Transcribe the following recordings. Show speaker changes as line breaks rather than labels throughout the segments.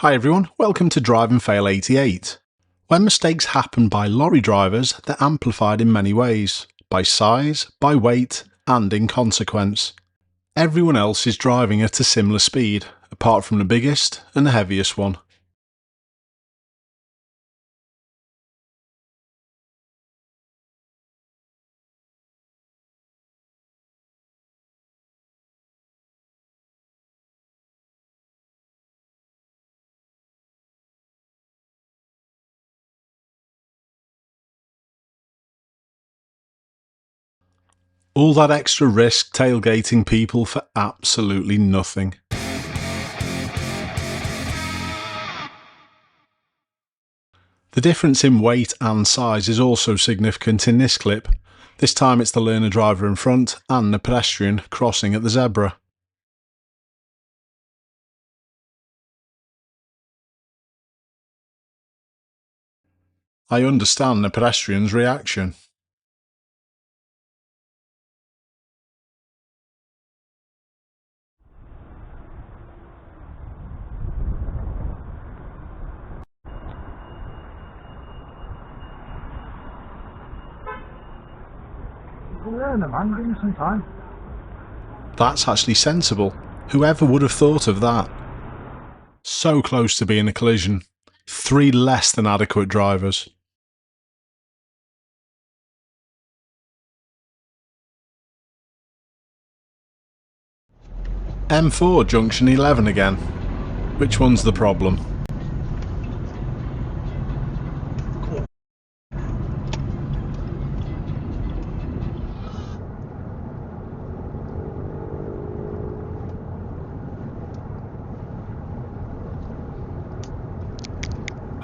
Hi everyone, welcome to Drive and Fail 88. When mistakes happen by lorry drivers, they're amplified in many ways, by size, by weight, and in consequence. Everyone else is driving at a similar speed, apart from the biggest and the heaviest one. All that extra risk tailgating people for absolutely nothing. The difference in weight and size is also significant in this clip. This time it's the learner driver in front and the pedestrian crossing at the zebra. I understand the pedestrian's reaction. That's actually sensible. Whoever would have thought of that? So close to being a collision. 3 less than adequate drivers. M4 junction 11 again. Which one's the problem?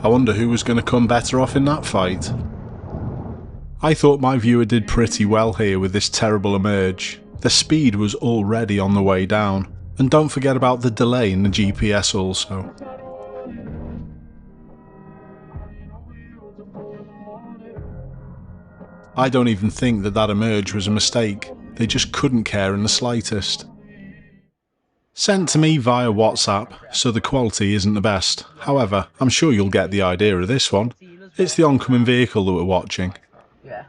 I wonder who was going to come better off in that fight. I thought my viewer did pretty well here with this terrible emerge. The speed was already on the way down. And don't forget about the delay in the GPS also. I don't even think that emerge was a mistake. They just couldn't care in the slightest. Sent to me via WhatsApp, so the quality isn't the best. However, I'm sure you'll get the idea of this one. It's the oncoming vehicle that we're watching.
Yeah.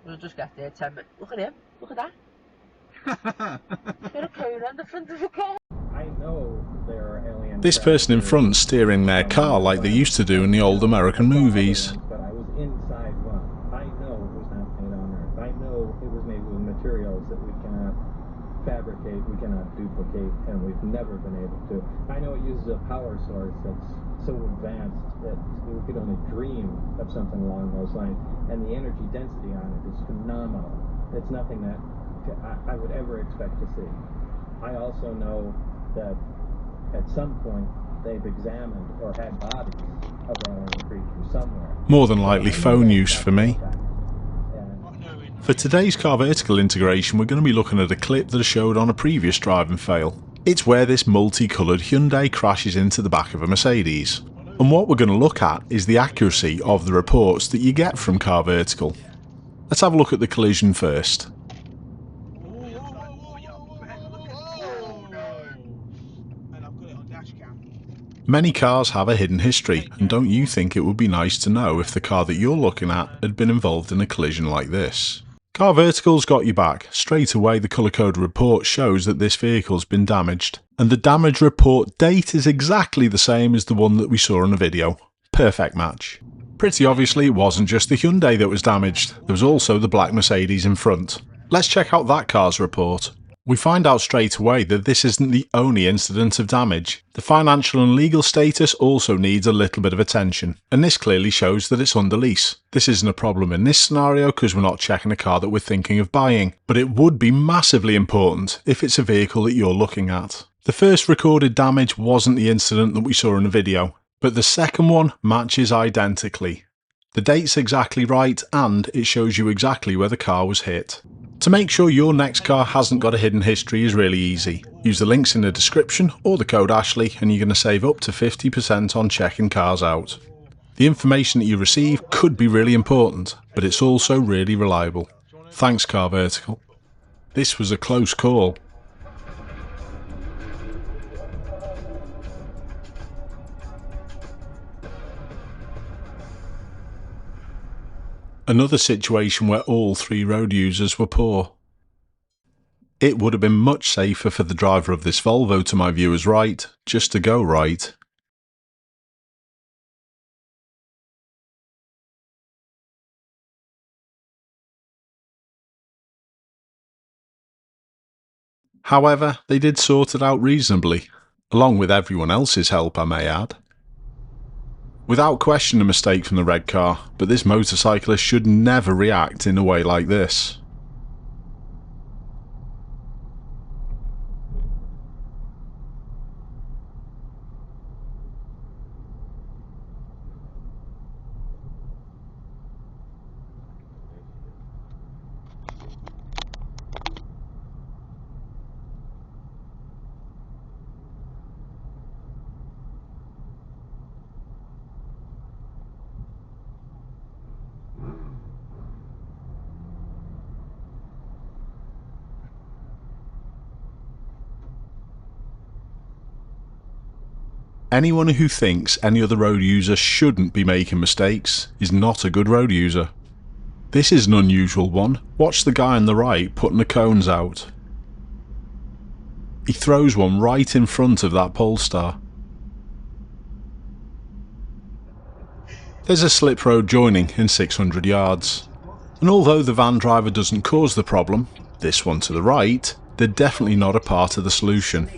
We'll just get there 10 minutes. Look at him. Look at that. Got a cone on the front of the car. I know there are aliens.
This person in front steering their car like they used to do in the old American movies.
But I was inside one. I know it was not made on Earth. I know it was made with materials that we cannot fabricate, we cannot duplicate, and we've never been able to. I know it uses a power source that's so advanced that we could only dream of something along those lines. And the energy density on it is phenomenal. It's nothing that I would ever expect to see. I also know that at some point they've examined or had bodies of alien creatures somewhere.
More than likely phone use for me. For today's car vertical integration, we're going to be looking at a clip that I showed on a previous Drive and Fail. It's where this multicoloured Hyundai crashes into the back of a Mercedes. And what we're going to look at is the accuracy of the reports that you get from car vertical. Let's have a look at the collision first. Many cars have a hidden history, and don't you think it would be nice to know if the car that you're looking at had been involved in a collision like this? Car Vertical's got you back. Straight away the colour code report shows that this vehicle's been damaged, and the damage report date is exactly the same as the one that we saw in the video. Perfect match. Pretty obviously it wasn't just the Hyundai that was damaged, there was also the black Mercedes in front. Let's check out that car's report. We find out straight away that this isn't the only incident of damage. The financial and legal status also needs a little bit of attention, and this clearly shows that it's under lease. This isn't a problem in this scenario because we're not checking a car that we're thinking of buying, but it would be massively important if it's a vehicle that you're looking at. The first recorded damage wasn't the incident that we saw in the video, but the second one matches identically. The date's exactly right and it shows you exactly where the car was hit. To make sure your next car hasn't got a hidden history is really easy. Use the links in the description or the code Ashley and you're going to save up to 50% on checking cars out. The information that you receive could be really important, but it's also really reliable. Thanks Car Vertical. This was a close call. Another situation where all three road users were poor. It would have been much safer for the driver of this Volvo, to my viewer's right, just to go right. However, they did sort it out reasonably, along with everyone else's help, I may add. Without question a mistake from the red car, but this motorcyclist should never react in a way like this. Anyone who thinks any other road user shouldn't be making mistakes is not a good road user. This is an unusual one. Watch the guy on the right putting the cones out. He throws one right in front of that Polestar. There's a slip road joining in 600 yards. And although the van driver doesn't cause the problem, this one to the right, they're definitely not a part of the solution.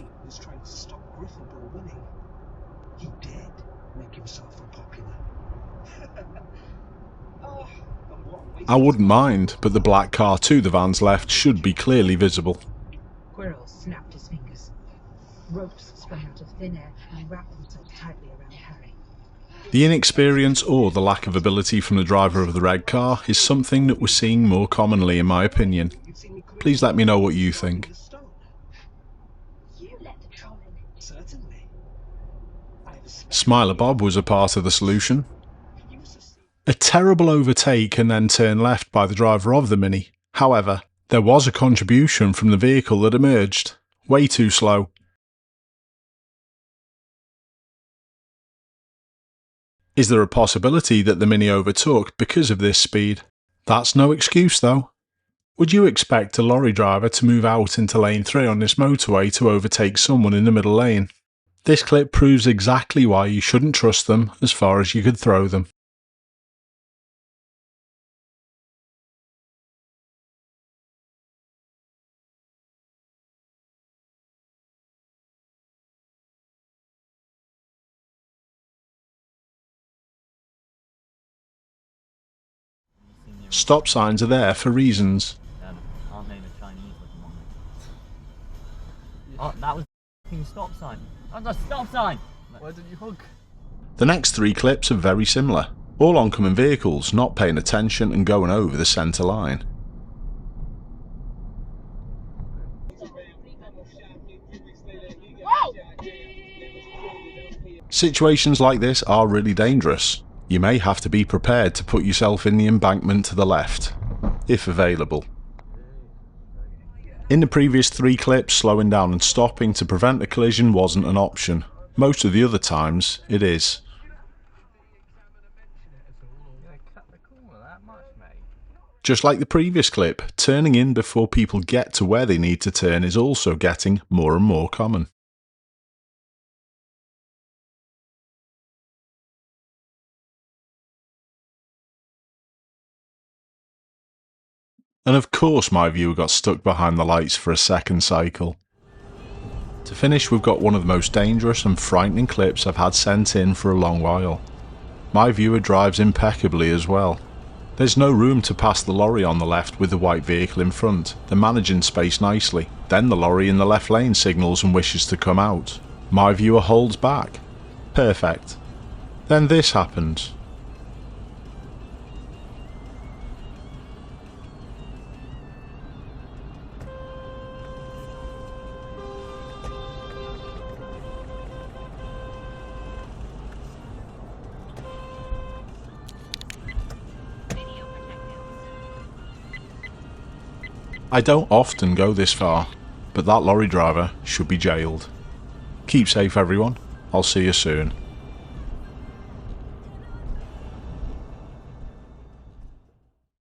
I wouldn't mind, but the black car to the van's left should be clearly visible.
Quirrell snapped his fingers. Ropes sprang out of thin air and wrapped themselves tightly around Harry.
The inexperience or the lack of ability from the driver of the red car is something that we're seeing more commonly, in my opinion. Please let me know what you think.
You let the troll in.
Certainly.
Smiler Bob was a part of the solution. A terrible overtake and then turn left by the driver of the Mini. However, there was a contribution from the vehicle that emerged. Way too slow. Is there a possibility that the Mini overtook because of this speed? That's no excuse though. Would you expect a lorry driver to move out into lane 3 on this motorway to overtake someone in the middle lane? This clip proves exactly why you shouldn't trust them as far as you could throw them. Stop signs are there for reasons.
Aren't they the Chinese looking one? Oh, that was a stop sign. That was a stop sign! Where did you hug?
The next 3 clips are very similar. All oncoming vehicles not paying attention and going over the centre line. Situations like this are really dangerous. You may have to be prepared to put yourself in the embankment to the left, if available. In the previous 3 clips, slowing down and stopping to prevent a collision wasn't an option. Most of the other times, it is. Just like the previous clip, turning in before people get to where they need to turn is also getting more and more common. And of course my viewer got stuck behind the lights for a second cycle. To finish, we've got one of the most dangerous and frightening clips I've had sent in for a long while. My viewer drives impeccably as well. There's no room to pass the lorry on the left with the white vehicle in front. They're managing space nicely. Then the lorry in the left lane signals and wishes to come out. My viewer holds back. Perfect. Then this happens. I don't often go this far, but that lorry driver should be jailed. Keep safe everyone, I'll see you soon.